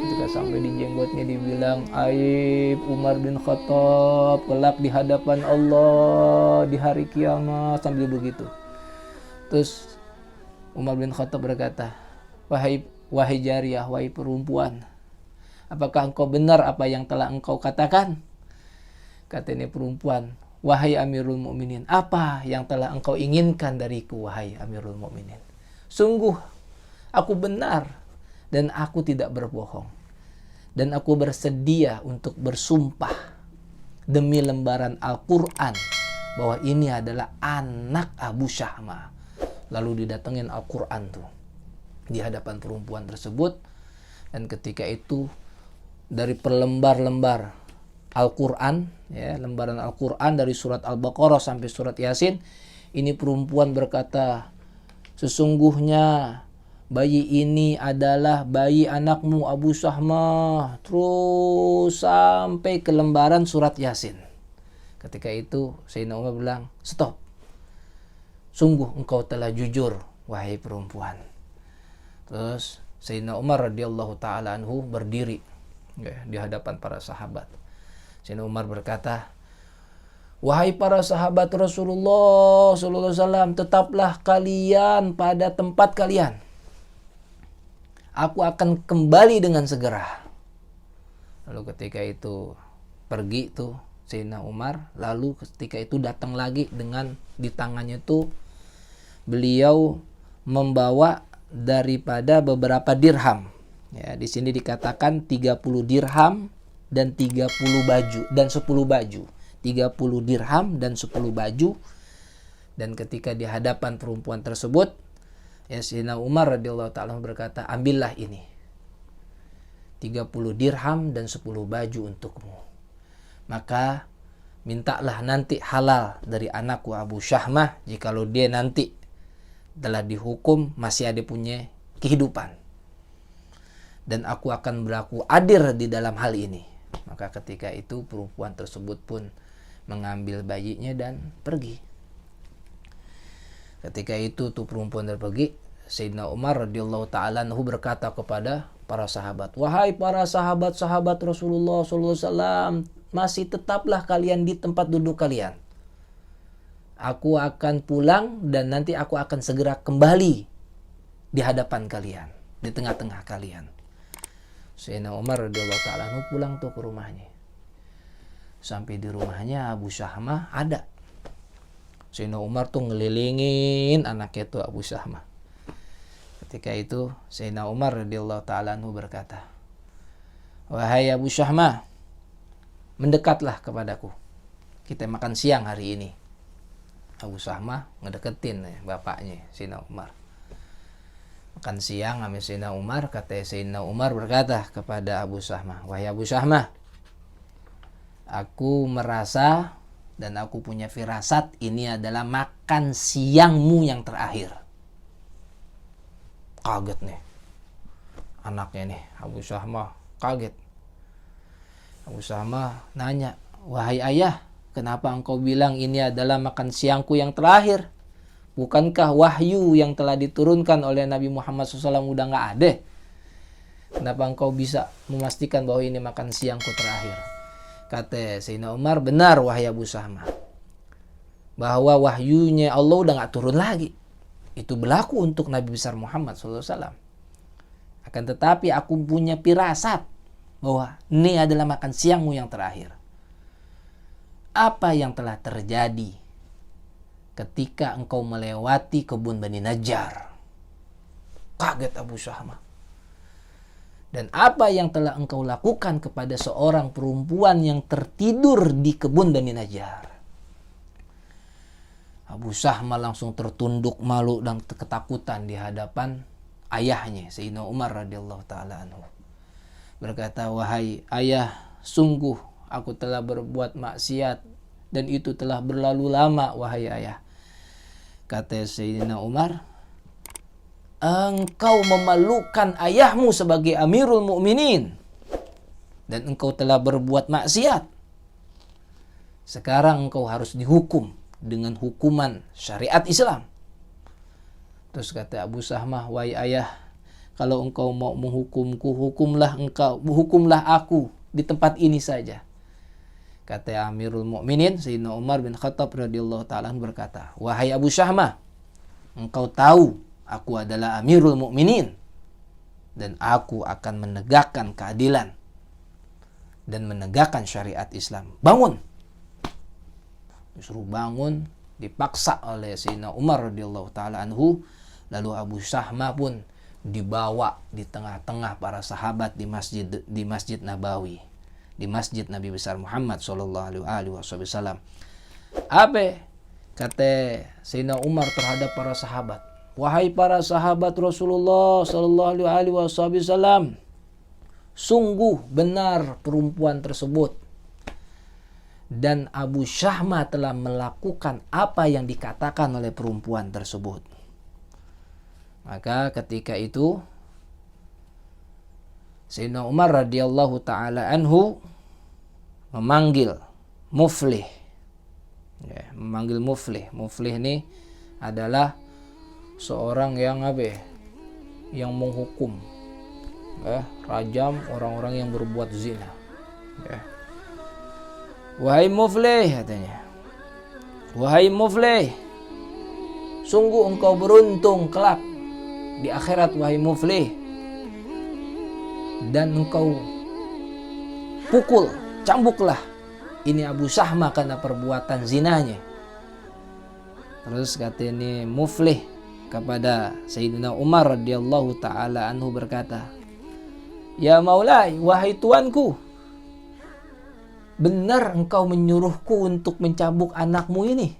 Ketika sampai di jenggotnya dibilang, aib Umar bin Khattab kelak di hadapan Allah di hari kiamat, sambil begitu. Terus Umar bin Khattab berkata, wahai jariyah, wahai perempuan, apakah engkau benar apa yang telah engkau katakan? Kata ini perempuan, wahai Amirul Mukminin, apa yang telah engkau inginkan dariku, wahai Amirul Mukminin? Sungguh aku benar dan aku tidak berbohong. Dan aku bersedia untuk bersumpah demi lembaran Al-Quran bahwa ini adalah anak Abu Syahmah. Lalu didatengin Al-Quran tuh di hadapan perempuan tersebut. Dan ketika itu dari perlembar-lembar Al-Quran, ya, lembaran Al-Quran dari surat Al-Baqarah sampai surat Yasin, ini perempuan berkata, sesungguhnya bayi ini adalah bayi anakmu Abu Syahmah, terus sampai ke lembaran surat Yasin. Ketika itu Sayyidina Umar bilang, stop, sungguh engkau telah jujur, wahai perempuan. Terus Sayyidina Umar radhiyallahu ta'ala anhu berdiri, ya, di hadapan para sahabat. Sayyidina Umar berkata, wahai para sahabat Rasulullah sallallahu alaihi wasallam, tetaplah kalian pada tempat kalian. Aku akan kembali dengan segera. Lalu ketika itu pergi tuh Sayyidina Umar, lalu ketika itu datang lagi dengan di tangannya tuh beliau membawa daripada beberapa dirham. Ya, di sini dikatakan 30 dirham dan 30 baju dan 10 baju. 30 dirham dan 10 baju. Dan ketika di hadapan perempuan tersebut, ya, Sayyidina Umar radhiyallahu ta'ala berkata, ambillah ini 30 dirham dan 10 baju untukmu. Maka mintalah nanti halal dari anakku Abu Syahmah, jikalau dia nanti telah dihukum masih ada punya kehidupan. Dan aku akan berlaku adil di dalam hal ini. Maka ketika itu perempuan tersebut pun mengambil bayinya dan pergi. Ketika itu tuh perempuan pergi, Sayyidina Umar radhiyallahu ta'ala anhu berkata kepada para sahabat, wahai para sahabat-sahabat Rasulullah sallallahu alaihi wasallam, masih tetaplah kalian di tempat duduk kalian. Aku akan pulang dan nanti aku akan segera kembali di hadapan kalian, di tengah-tengah kalian. Sayyidina Umar radhiyallahu ta'ala anhu pulang tuh ke rumahnya. Sampai di rumahnya Abu Syahmah ada. Sayyidina Umar tuh ngelilingin anaknya tuh Abu Syahmah. Ketika itu Sayyidina Umar radhiyallahu ta'ala anhu berkata, wahai Abu Syahmah, mendekatlah kepadaku. Kita makan siang hari ini. Abu Syahmah ngedeketin bapaknya Sayyidina Umar. Makan siang sama Sayyidina Umar, kata Sayyidina Umar berkata kepada Abu Syahmah, wahai Abu Syahmah, aku merasa dan aku punya firasat ini adalah makan siangmu yang terakhir. Kaget nih anaknya nih, Abu Syahmah kaget. Abu Syahmah nanya, wahai ayah, kenapa engkau bilang ini adalah makan siangku yang terakhir? Bukankah wahyu yang telah diturunkan oleh Nabi Muhammad SAW udah nggak ada? Kenapa engkau bisa memastikan bahwa ini makan siangku terakhir? Kata Sayyidina Umar, benar wahai Abu Syahmah, bahwa wahyunya Allah udah nggak turun lagi. Itu berlaku untuk Nabi besar Muhammad SAW. Akan tetapi aku punya firasat bahwa ini adalah makan siangmu yang terakhir. Apa yang telah terjadi ketika engkau melewati kebun Bani Najjar? Kaget Abu Syahmah. Dan apa yang telah engkau lakukan kepada seorang perempuan yang tertidur di kebun Bani Najjar? Abu Syahmah langsung tertunduk malu dan ketakutan di hadapan ayahnya Sayyidina Umar radhiyallahu ta'ala anhu. Berkata, wahai ayah, sungguh aku telah berbuat maksiat dan itu telah berlalu lama, wahai ayah. Kata Sayyidina Umar, engkau memalukan ayahmu sebagai Amirul Mukminin dan engkau telah berbuat maksiat. Sekarang engkau harus dihukum dengan hukuman syariat Islam. Terus kata Abu Syahmah, wahai ayah, Kalau engkau mau menghukumku, hukumlah aku di tempat ini saja. Kata Amirul Mukminin Sayyidina Umar bin Khattab radhiyallahu ta'ala berkata, wahai Abu Syahmah, engkau tahu aku adalah Amirul Mukminin dan aku akan menegakkan keadilan dan menegakkan syariat Islam. Bangun. Disuruh bangun, dipaksa oleh Sayyidina Umar radhiyallahu ta'ala anhu. Lalu Abu Syahmah pun dibawa di tengah-tengah para sahabat di Masjid Nabawi, di Masjid Nabi besar Muhammad sallallahu alaihi wasallam. Apa kata Sayyidina Umar terhadap para sahabat? Wahai para sahabat Rasulullah sallallahu alaihi wasallam, sungguh benar perempuan tersebut, dan Abu Syahmah telah melakukan apa yang dikatakan oleh perempuan tersebut. Maka ketika itu Sayyidina Umar radhiyallahu ta'ala anhu memanggil Muflih. Ya, memanggil Muflih. Muflih ini adalah seorang yang yang menghukum, rajam orang-orang yang berbuat zina. Wahai Muflih, katanya, wahai Muflih, sungguh engkau beruntung kelak di akhirat, wahai Muflih, dan engkau cambuklah ini Abu Syahmah karena perbuatan zinanya. Terus kata ini Muflih kepada Sayyidina Umar radhiyallahu ta'ala anhu berkata, ya Maulai, wahai tuanku, benar engkau menyuruhku untuk mencambuk anakmu ini?